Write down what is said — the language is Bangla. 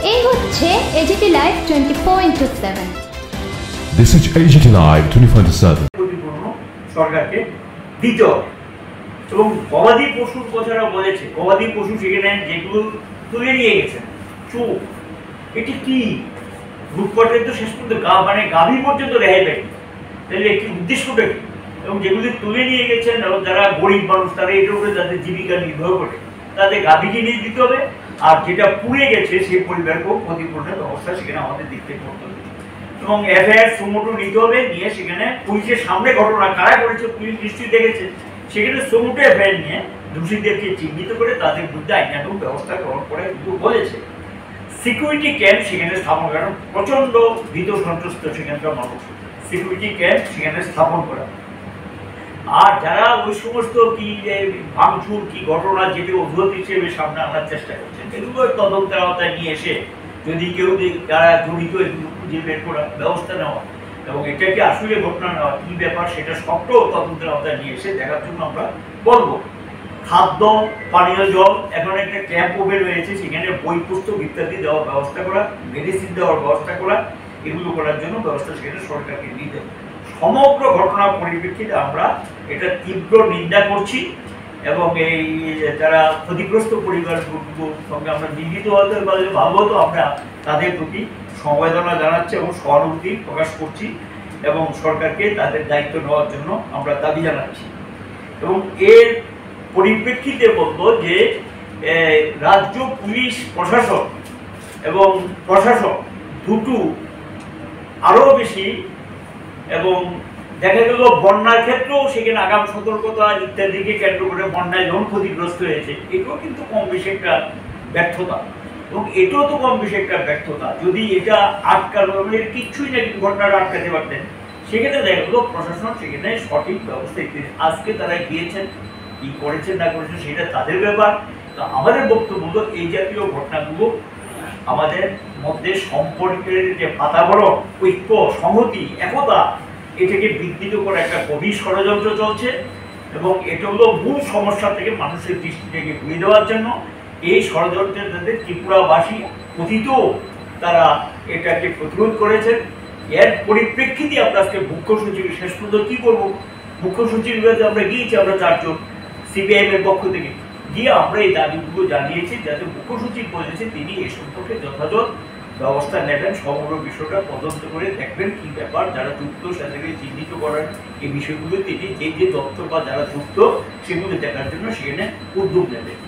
এই হচ্ছে AGT live 24/7। This is AGT Live 24/7। সরকারকে দিতে হবে এবং গবাদি পশুর কথাটা বলেছে, গবাদি পশু সেখানে যেগুলো তুলে নিয়ে গেছেন চুপ, এটি কি লুটপাটের তো শেষ পর্যন্ত মানে গাভী পর্যন্ত রেহাই পায়নি, তাহলে একটি উদ্দেশ্যটা কি? এবং যেগুলি তুলে নিয়ে গেছেন এবং যারা গরিব মানুষ তারা এটার উপরে যাদের জীবিকা নির্ভর করে তাদের গাভীকে নিয়ে দিতে হবে, আর যেটা পুড়ে গেছে সেই পরিবারকেও ক্ষতিপূরণের ব্যবস্থা সেখানে আমাদের দেখতে করতে হবে এবং এফআইআর সুমোটো নিতে হবে, নিয়ে সেখানে পুলিশের সামনে ঘটনা কারা করেছে পুলিশ নিশ্চয়ই দেখেছে, সেখানে সুমোটো এফআইআর নিয়ে দোষীদেরকে চিহ্নিত করে তাদের বিরুদ্ধে আইনানুগ ব্যবস্থা গ্রহণ করে কিন্তু বলেছে। সিকিউরিটি ক্যাম্প সেখানে স্থাপন করা, প্রচন্ড ভীত সন্ত্রস্ত সেখানকার মানুষ, সিকিউরিটি ক্যাম্প সেখানে স্থাপন করা। আর যারা ওই সমস্ত কি ভাঙচুর কি ঘটনা যেটি অজুহাত হিসেবে সামনে আনার চেষ্টা করছেন এগুলো তদন্তের আওতায় নিয়ে এসে যদি কেউ যারা জড়িত এগুলো খুঁজে বের করা ব্যবস্থা নেওয়া এবং এটাকে আসলে ঘটনা নেওয়া কি ব্যাপার সেটা সবটাও তদন্তের আওতায় নিয়ে এসে দেখার জন্য আমরা বলবো। খাদ্য পানীয় জল এখন একটা ক্যাম্প ওপেন হয়েছে, সেখানে বই পুস্তক ইত্যাদি দেওয়ার ব্যবস্থা করা, মেডিসিন দেওয়ার ব্যবস্থা করা, এগুলো করার জন্য ব্যবস্থা সেখানে সরকারকে নিতে হবে। সমগ্র ঘটনার পরিপ্রেক্ষিতে আমরা এটা তীব্র নিন্দা করছি এবং এই যারা ক্ষতিগ্রস্ত পরিবারগুলোর সঙ্গে আমরা নিন্দিত হতে ভাবতো আমরা তাদের প্রতি সমবেদনা জানাচ্ছি এবং সহানুভূতি প্রকাশ করছি এবং সরকারকে তাদের দায়িত্ব নেওয়ার জন্য আমরা দাবি জানাচ্ছি। এবং এর পরিপ্রেক্ষিতে বলবো যে রাজ্য পুলিশ প্রশাসন এবং প্রশাসন দুটো আরও বেশি এবং দেখা গেল বন্যার ক্ষেত্রেও সেখানে আগাম সতর্কতা ইত্যাদিকে কেন্দ্র করে বন্যায় যখন ক্ষতিগ্রস্ত হয়েছে এটাও কিন্তু কম বেশি একটা ব্যর্থতা এবং এটাও তো কম বেশি একটা ব্যর্থতা। যদি এটা আটকানো কিচ্ছুই না কিন্তু ঘটনাটা আটকাতে পারতেন, সেখানে দেখা গেল প্রশাসন সেখানে সঠিক ব্যবস্থা ইত্যাদি আজকে তারা গিয়েছেন কি করেছেন না করেছেন সেটা তাদের ব্যাপার। তো আমাদের বক্তব্য হলো এই জাতীয় ঘটনাগুলো আমাদের মধ্যে সম্পর্কের যে বাতাবরণ, ঐক্য, সংহতি, একতা এটাকে বিঘ্নিত করা একটা গভীর ষড়যন্ত্র চলছে এবং এটা হলো মূল সমস্যা থেকে মানুষের দৃষ্টিটাকে ঘুরিয়ে দেওয়ার জন্য এই ষড়যন্ত্রের যাদের ত্রিপুরাবাসী কথিত তারা এটাকে প্রতিরোধ করেছেন। এর পরিপ্রেক্ষিতে আমরা আজকে মুখ্য সচিব শেষ পর্যন্ত কী করবো, মুখ্য সচিবের কাছে আমরা গিয়েছি, আমরা চারজন সিপিআইএম এর পক্ষ থেকে গিয়ে আমরা এই দাবিগুলো জানিয়েছি যাতে মুখ্য সচিব বলেছে তিনি এ সম্পর্কে যথাযথ ব্যবস্থা নেবেন, সমগ্র বিষয়টা তদন্ত করে দেখবেন কি ব্যাপার, যারা যুক্ত তাদেরকে চিহ্নিত করার এই বিষয়গুলো তিনি যে দপ্তর বা যারা যুক্ত সেগুলো দেখার জন্য সেখানে উদ্যোগ নেবেন।